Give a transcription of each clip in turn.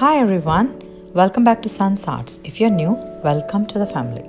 Hi everyone, welcome back to Sun's Arts. If you're new, welcome to the family.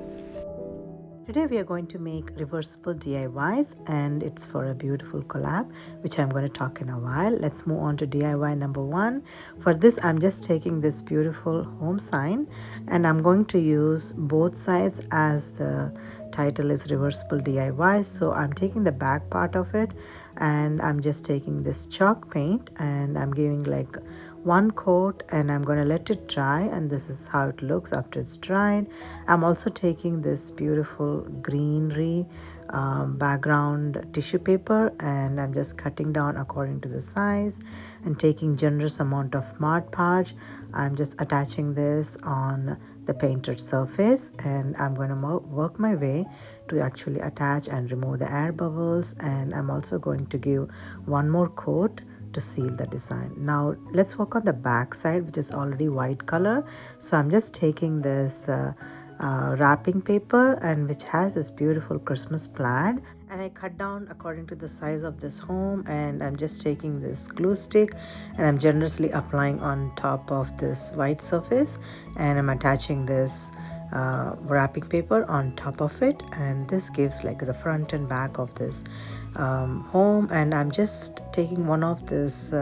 Today we are going to make reversible DIYs and it's for a beautiful collab which I'm going to talk in a while. Let's move on to DIY number 1. For this I'm just taking this beautiful home sign and I'm going to use both sides as the title is reversible DIY. So I'm taking the back part of it and I'm just taking this chalk paint and I'm giving like one coat and I'm going to let it dry, and this is how it looks after it's dried. I'm also taking this beautiful greenery background tissue paper and I'm just cutting down according to the size and taking generous amount of Mod Podge. I'm just attaching this on the painted surface and I'm going to work my way to actually attach and remove the air bubbles, and I'm also going to give one more coat to seal the design. Now let's work on the back side, which is already white color. So I'm just taking this wrapping paper and which has this beautiful Christmas plaid, and I cut down according to the size of this home, and I'm just taking this glue stick and I'm generously applying on top of this white surface, and I'm attaching this wrapping paper on top of it, and this gives like the front and back of this home. And I'm just taking one of this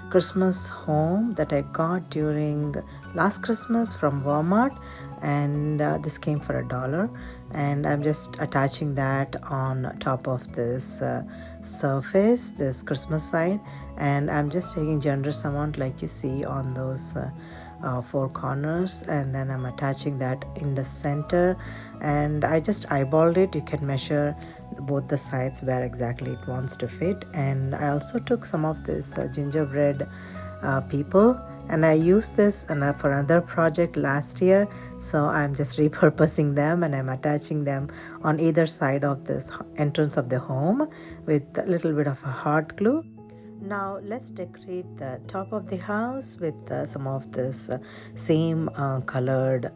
Christmas home that I got during last Christmas from Walmart, and this came for $1, and I'm just attaching that on top of this surface, this Christmas side, and I'm just taking generous amount like you see on those four corners, and then I'm attaching that in the center, and I just eyeballed it. You can measure both the sides where exactly it wants to fit. And I also took some of this gingerbread people, and I used this for another project last year, so I'm just repurposing them and I'm attaching them on either side of this entrance of the home with a little bit of a hot glue. Now let's decorate the top of the house with some of this same colored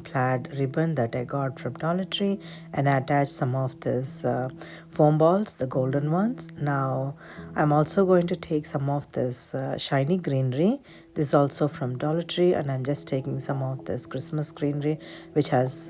plaid ribbon that I got from Dollar Tree, and I attached some of this foam balls, the golden ones. Now I'm also going to take some of this shiny greenery. This is also from Dollar Tree, and I'm just taking some of this Christmas greenery which has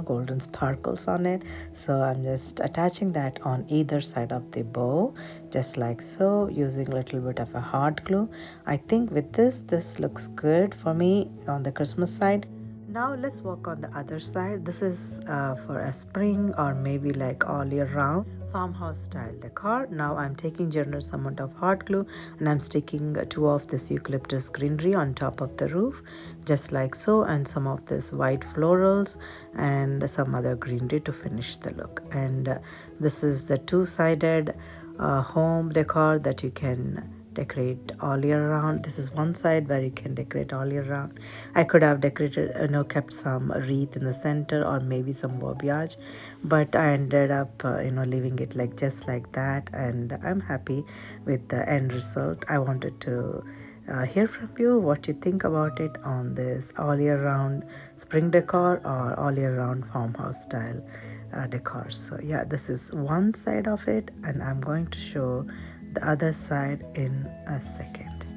golden sparkles on it. So I'm just attaching that on either side of the bow, just like so, using a little bit of a hot glue. I think with this looks good for me on the Christmas side. Now let's work on the other side. This is for a spring or maybe like all year round farmhouse style decor. Now I'm taking generous amount of hot glue and I'm sticking two of this eucalyptus greenery on top of the roof, just like so, and some of this white florals and some other greenery to finish the look. And this is the two-sided home decor that you can decorate all year round. This is one side where you can decorate all year round. I could have decorated, kept some wreath in the center or maybe some verbiage, but I ended up, leaving it like just like that, and I'm happy with the end result. I wanted to hear from you what you think about it on this all year round spring decor or all year round farmhouse style decor. So yeah, this is one side of it, and I'm going to show the other side in a second.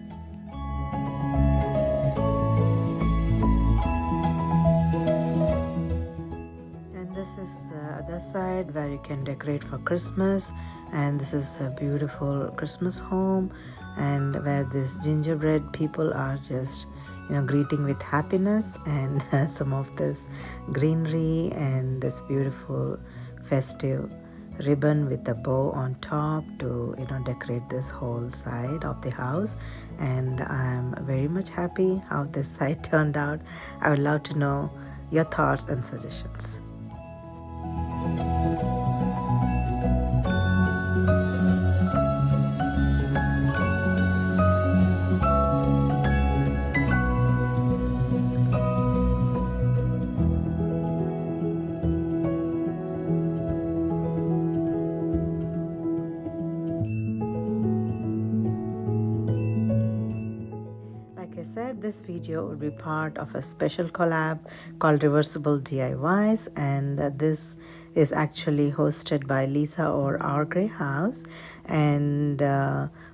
And this is the other side where you can decorate for Christmas, and this is a beautiful Christmas home, and where these gingerbread people are just greeting with happiness, and some of this greenery and this beautiful festive ribbon with a bow on top to decorate this whole side of the house. And I'm very much happy how this side turned out. I would love to know your thoughts and suggestions. Said this video would be part of a special collab called Reversible DIYs, and this is actually hosted by Lisa or Our Grey House and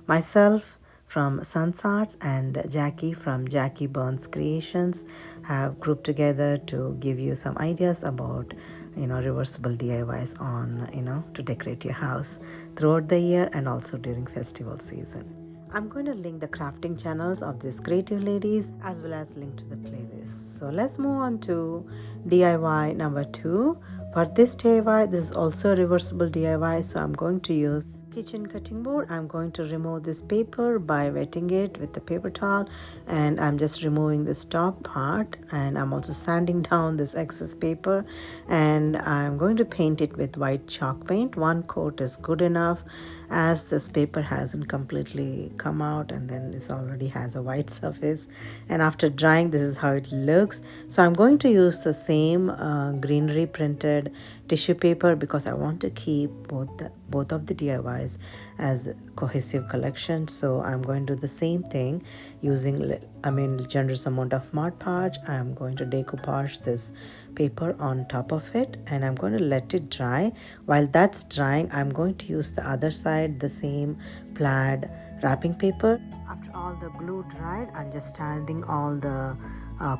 myself, from Sun's Arts and Jackie from Jackie Burns Creations have grouped together to give you some ideas about reversible DIYs on to decorate your house throughout the year and also during festival season. I'm going to link the crafting channels of these creative ladies as well as link to the playlist. So let's move on to DIY number 2. For this DIY, this is also a reversible DIY, so I'm going to use kitchen cutting board. I'm going to remove this paper by wetting it with the paper towel, and I'm just removing this top part, and I'm also sanding down this excess paper, and I'm going to paint it with white chalk paint. One coat is good enough, as this paper hasn't completely come out and then this already has a white surface, and after drying this is how it looks. So I'm going to use the same greenery printed tissue paper because I want to keep both of the DIYs as cohesive collection. So I'm going to do the same thing using generous amount of Mod Podge. I'm going to decoupage this paper on top of it, and I'm going to let it dry. While that's drying, I'm going to use the other side, the same plaid wrapping paper. After all the glue dried, I'm just standing all the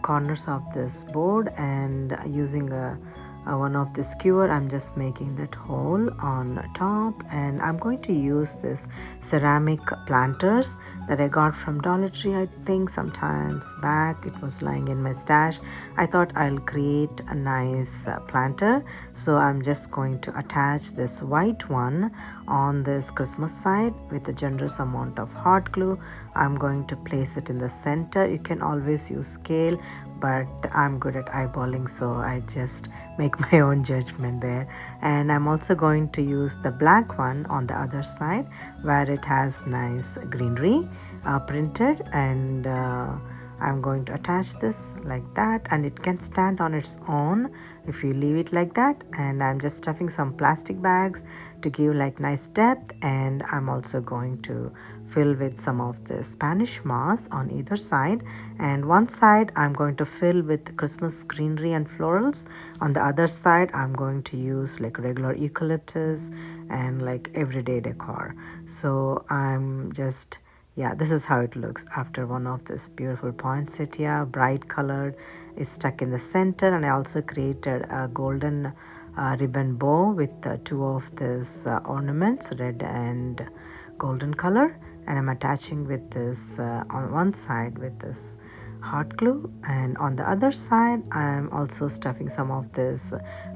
corners of this board, and using one of the skewer, I'm just making that hole on top, and I'm going to use this ceramic planters that I got from Dollar Tree, I think sometimes back. It was lying in my stash. I thought I'll create a nice planter, so I'm just going to attach this white one on this Christmas side with a generous amount of hot glue. I'm going to place it in the center. You can always use scale, but I'm good at eyeballing, so I just make my own judgment there. And I'm also going to use the black one on the other side where it has nice greenery printed, and I'm going to attach this like that, and it can stand on its own if you leave it like that. And I'm just stuffing some plastic bags to give like nice depth, and I'm also going to fill with some of the Spanish moss on either side, and one side I'm going to fill with Christmas greenery and florals. On the other side I'm going to use like regular eucalyptus and like everyday decor. So I'm just, yeah, this is how it looks after one of this beautiful poinsettia, bright colored, is stuck in the center. And I also created a golden ribbon bow with two of these ornaments, red and golden color, and I'm attaching with this on one side with this hot glue, and on the other side I'm also stuffing some of this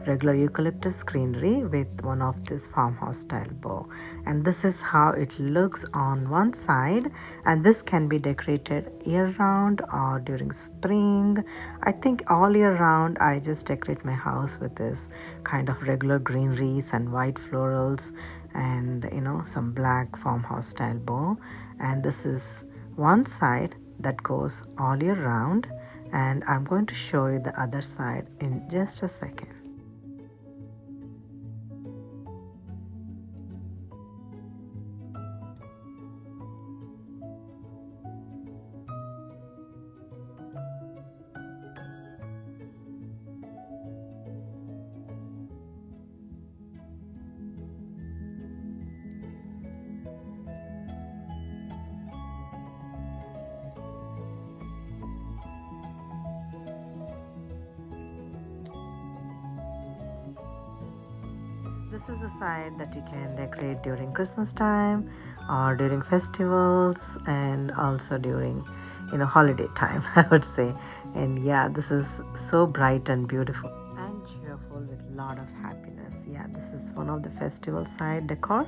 regular eucalyptus greenery with one of this farmhouse style bow. And this is how it looks on one side, and this can be decorated year round or during spring. I think all year round I just decorate my house with this kind of regular greeneries and white florals and some black farmhouse style bow. And this is one side that goes all year round, and I'm going to show you the other side in just a second. This is the side that you can decorate during Christmas time or during festivals, and also during holiday time, I would say. And yeah, this is so bright and beautiful and cheerful with a lot of happiness. Yeah, this is one of the festival side decor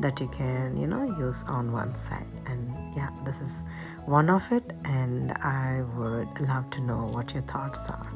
that you can use on one side. And yeah, this is one of it, and I would love to know what your thoughts are.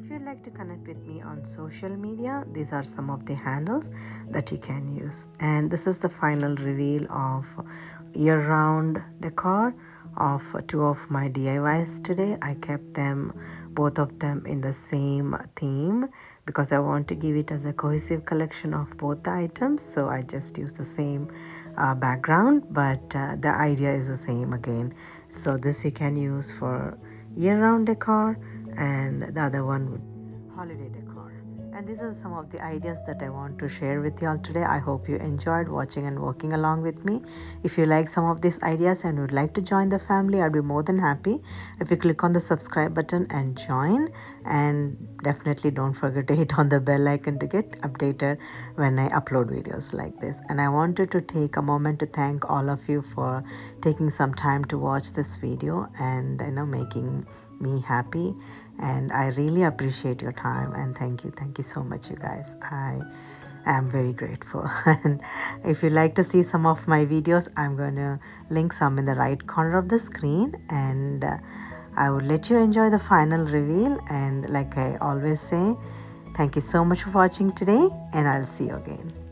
If you'd like to connect with me on social media, these are some of the handles that you can use. And this is the final reveal of year-round decor of two of my DIYs today. I kept them, both of them, in the same theme because I want to give it as a cohesive collection of both the items. So I just use the same background, but the idea is the same again. So this you can use for year-round decor, and the other one would holiday decor. And these are some of the ideas that I want to share with you all today. I hope you enjoyed watching and working along with me. If you like some of these ideas and would like to join the family, I'd be more than happy if you click on the subscribe button and join. And definitely don't forget to hit on the bell icon to get updated when I upload videos like this. And I wanted to take a moment to thank all of you for taking some time to watch this video and making me happy. And I really appreciate your time, and thank you so much, you guys. I am very grateful. And if you'd like to see some of my videos, I'm going to link some in the right corner of the screen, and I will let you enjoy the final reveal. And like I always say, thank you so much for watching today, and I'll see you again.